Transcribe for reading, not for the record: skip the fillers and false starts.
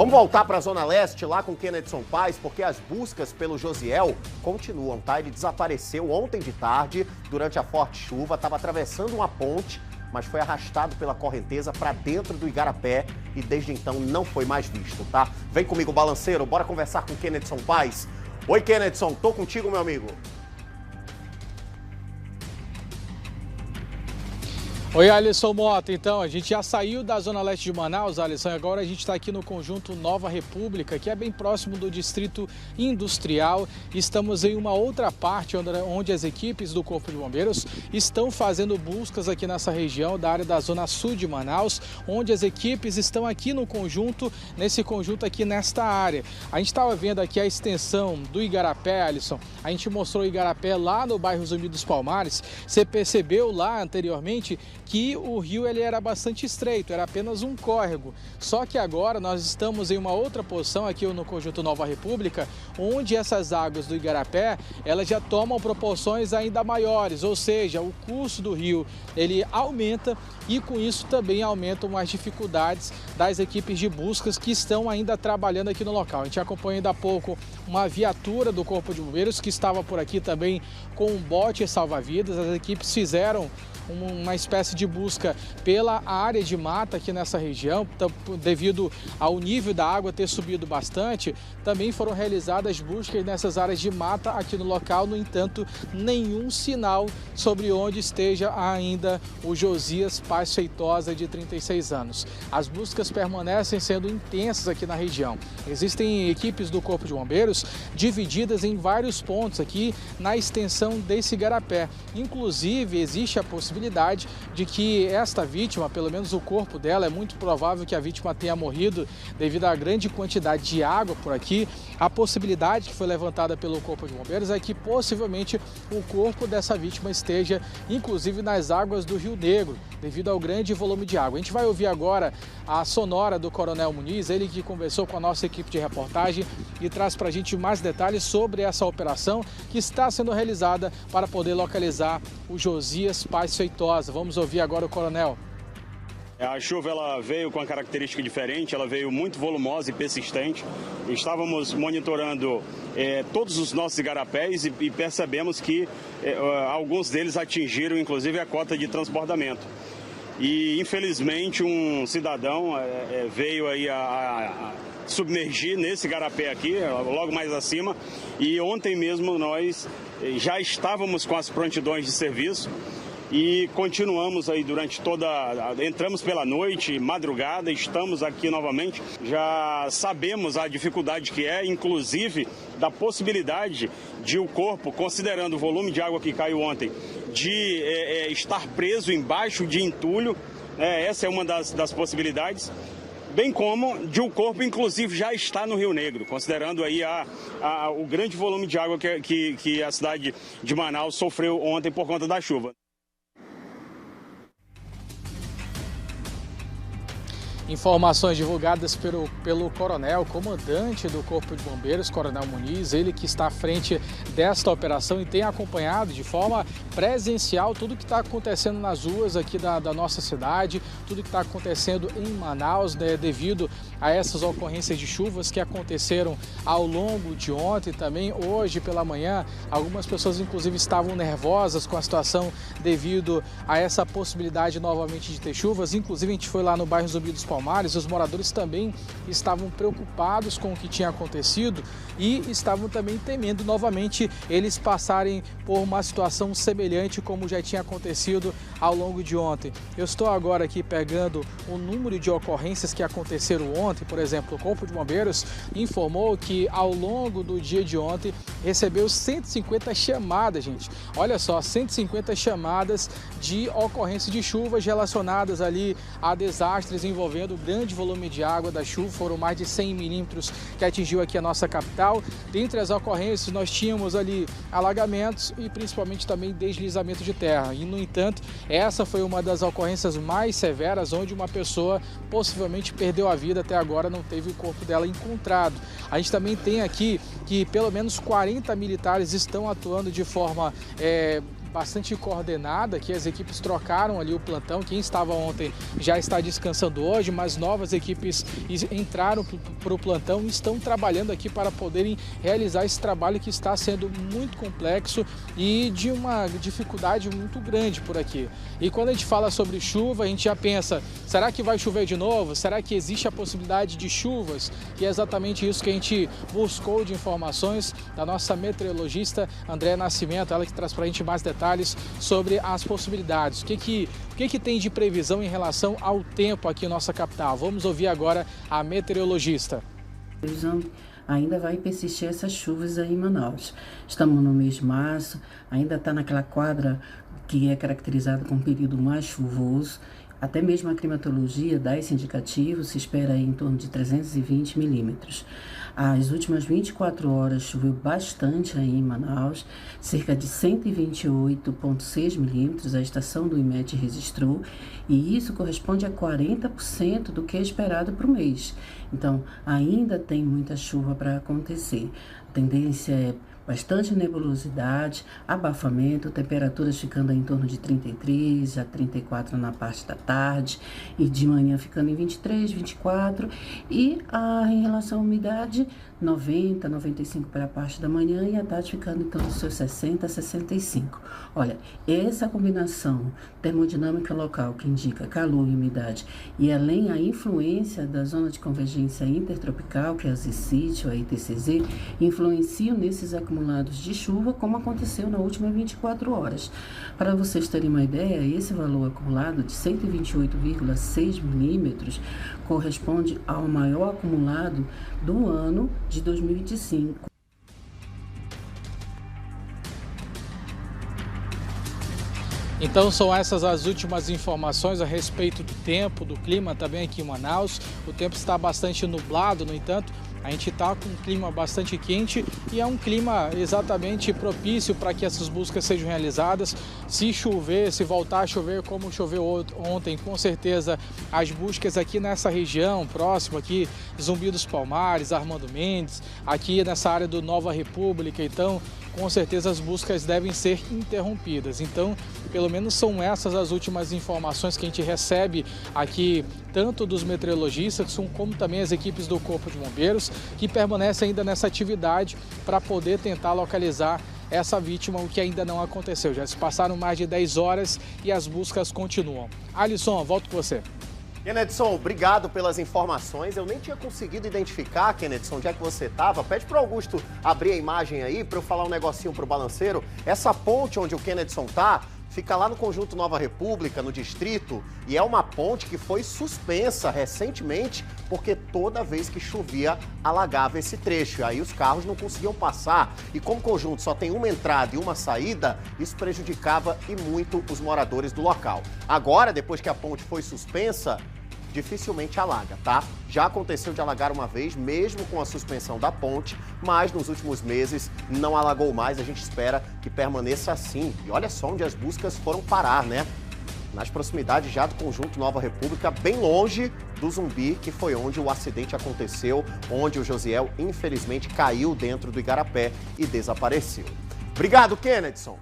Vamos voltar para a Zona Leste, lá com Kennedson Paes, porque as buscas pelo Josiel continuam, tá? Ele desapareceu ontem de tarde, durante a forte chuva, estava atravessando uma ponte, mas foi arrastado pela correnteza para dentro do igarapé e desde então não foi mais visto, tá? Vem comigo, balanceiro, bora conversar com Kennedson Paes. Oi, Kennedson, tô contigo, meu amigo. Oi, Alisson Mota. Então, a gente já saiu da Zona Leste de Manaus, Alisson, e agora a gente está aqui no conjunto Nova República, que é bem próximo do Distrito Industrial. Estamos em uma outra parte onde as equipes do Corpo de Bombeiros estão fazendo buscas aqui nessa região da área da Zona Sul de Manaus, onde as equipes estão aqui no conjunto, nesse conjunto aqui nesta área. A gente estava vendo aqui a extensão do igarapé, Alisson. A gente mostrou o igarapé lá no bairro Zumbi dos Palmares. Você percebeu lá anteriormente que o rio ele era bastante estreito, era apenas um córrego. Só que agora nós estamos em uma outra posição aqui no conjunto Nova República, onde essas águas do igarapé, elas já tomam proporções ainda maiores, ou seja, o curso do rio ele aumenta e com isso também aumentam as dificuldades das equipes de buscas que estão ainda trabalhando aqui no local. A gente acompanha ainda há pouco uma viatura do Corpo de Bombeiros que estava por aqui também com um bote salva-vidas. As equipes fizeram uma espécie de busca pela área de mata aqui nessa região, devido ao nível da água ter subido bastante. Também foram realizadas buscas nessas áreas de mata aqui no local, no entanto, nenhum sinal sobre onde esteja ainda o Josias Paes Feitosa, de 36 anos. As buscas permanecem sendo intensas aqui na região. Existem equipes do Corpo de Bombeiros divididas em vários pontos aqui na extensão desse igarapé. Inclusive, existe a possibilidade de que esta vítima, pelo menos o corpo dela, é muito provável que a vítima tenha morrido devido à grande quantidade de água por aqui. A possibilidade que foi levantada pelo Corpo de Bombeiros é que possivelmente o corpo dessa vítima esteja inclusive nas águas do Rio Negro, devido ao grande volume de água. A gente vai ouvir agora a sonora do Coronel Muniz, ele que conversou com a nossa equipe de reportagem e traz para a gente mais detalhes sobre essa operação que está sendo realizada para poder localizar o Josias Paes Feitosa. Vamos ouvir agora o Coronel. A chuva ela veio com uma característica diferente, ela veio muito volumosa e persistente. Estávamos monitorando todos os nossos igarapés e percebemos que alguns deles atingiram inclusive a cota de transbordamento. E infelizmente um cidadão veio aí a submergir nesse igarapé aqui, logo mais acima, e ontem mesmo nós já estávamos com as prontidões de serviço e continuamos aí durante entramos pela noite, madrugada, estamos aqui novamente, já sabemos a dificuldade que é, inclusive da possibilidade de o corpo, considerando o volume de água que caiu ontem, de estar preso embaixo de entulho, essa é uma das possibilidades, bem como de o corpo, inclusive, já está no Rio Negro, considerando aí o grande volume de água que a cidade de Manaus sofreu ontem por conta da chuva. Informações divulgadas pelo coronel, comandante do Corpo de Bombeiros, Coronel Muniz, ele que está à frente desta operação e tem acompanhado de forma presencial tudo que está acontecendo nas ruas aqui da nossa cidade, tudo que está acontecendo em Manaus, né, devido a essas ocorrências de chuvas que aconteceram ao longo de ontem, também hoje pela manhã. Algumas pessoas inclusive estavam nervosas com a situação devido a essa possibilidade novamente de ter chuvas. Inclusive a gente foi lá no bairro Zumbi dos Palmares, os moradores também estavam preocupados com o que tinha acontecido e estavam também temendo novamente eles passarem por uma situação semelhante como já tinha acontecido ao longo de ontem. Eu estou agora aqui pegando o número de ocorrências que aconteceram ontem. Por exemplo, o Corpo de Bombeiros informou que ao longo do dia de ontem recebeu 150 chamadas, gente. Olha só, 150 chamadas de ocorrência de chuvas relacionadas ali a desastres envolvendo grande volume de água da chuva. Foram mais de 100 milímetros que atingiu aqui a nossa capital. Dentre as ocorrências nós tínhamos ali alagamentos e principalmente também deslizamento de terra. E no entanto, essa foi uma das ocorrências mais severas, onde uma pessoa possivelmente perdeu a vida. Até agora não teve o corpo dela encontrado. A gente também tem aqui que pelo menos 40 militares estão atuando de forma bastante coordenada, que as equipes trocaram ali o plantão. Quem estava ontem já está descansando hoje, mas novas equipes entraram para o plantão e estão trabalhando aqui para poderem realizar esse trabalho que está sendo muito complexo e de uma dificuldade muito grande por aqui. E quando a gente fala sobre chuva, a gente já pensa, será que vai chover de novo? Será que existe a possibilidade de chuvas? E é exatamente isso que a gente buscou de informações da nossa meteorologista Andréa Nascimento, ela que traz para a gente mais detalhes sobre as possibilidades. O que tem de previsão em relação ao tempo aqui em nossa capital? Vamos ouvir agora a meteorologista. Ainda vai persistir essas chuvas aí em Manaus. Estamos no mês de março, ainda está naquela quadra que é caracterizada como período mais chuvoso. Até mesmo a climatologia dá esse indicativo, se espera aí em torno de 320 milímetros. As últimas 24 horas choveu bastante aí em Manaus, cerca de 128,6 milímetros, a estação do IMET registrou, e isso corresponde a 40% do que é esperado para o mês. Então, ainda tem muita chuva para acontecer. A tendência é bastante nebulosidade, abafamento, temperaturas ficando em torno de 33 a 34 na parte da tarde e de manhã ficando em 23, 24 e em relação à umidade 90, 95 para a parte da manhã e à tarde ficando em torno dos seus 60 a 65. Olha, essa combinação termodinâmica local que indica calor e umidade e além a influência da zona de convergência intertropical, que é a ZCIT ou a ITCZ, influenciam nesses acumulados de chuva, como aconteceu na última 24 horas. Para vocês terem uma ideia, esse valor acumulado de 128,6 milímetros corresponde ao maior acumulado do ano de 2025. Então são essas as últimas informações a respeito do tempo, do clima também aqui em Manaus. O tempo está bastante nublado, no entanto, a gente está com um clima bastante quente e é um clima exatamente propício para que essas buscas sejam realizadas. Se chover, se voltar a chover como choveu ontem, com certeza as buscas aqui nessa região, próximo aqui, Zumbi dos Palmares, Armando Mendes, aqui nessa área do Nova República, então com certeza as buscas devem ser interrompidas. Então, pelo menos são essas as últimas informações que a gente recebe aqui, tanto dos meteorologistas como também as equipes do Corpo de Bombeiros, que permanecem ainda nessa atividade para poder tentar localizar essa vítima, o que ainda não aconteceu. Já se passaram mais de 10 horas e as buscas continuam. Alisson, volto com você. Kennedson, obrigado pelas informações. Eu nem tinha conseguido identificar, Kennedson, onde é que você estava. Pede para o Augusto abrir a imagem aí para eu falar um negocinho para o balanceiro. Essa ponte onde o Kennedson está fica lá no Conjunto Nova República, no distrito, e é uma ponte que foi suspensa recentemente porque toda vez que chovia alagava esse trecho. E aí os carros não conseguiam passar. E como o conjunto só tem uma entrada e uma saída, isso prejudicava e muito os moradores do local. Agora, depois que a ponte foi suspensa, dificilmente alaga, tá? Já aconteceu de alagar uma vez, mesmo com a suspensão da ponte, mas nos últimos meses não alagou mais. A gente espera que permaneça assim. E olha só onde as buscas foram parar, né? Nas proximidades já do Conjunto Nova República, bem longe do Zumbi, que foi onde o acidente aconteceu, onde o Josiel, infelizmente, caiu dentro do igarapé e desapareceu. Obrigado, Kennedson.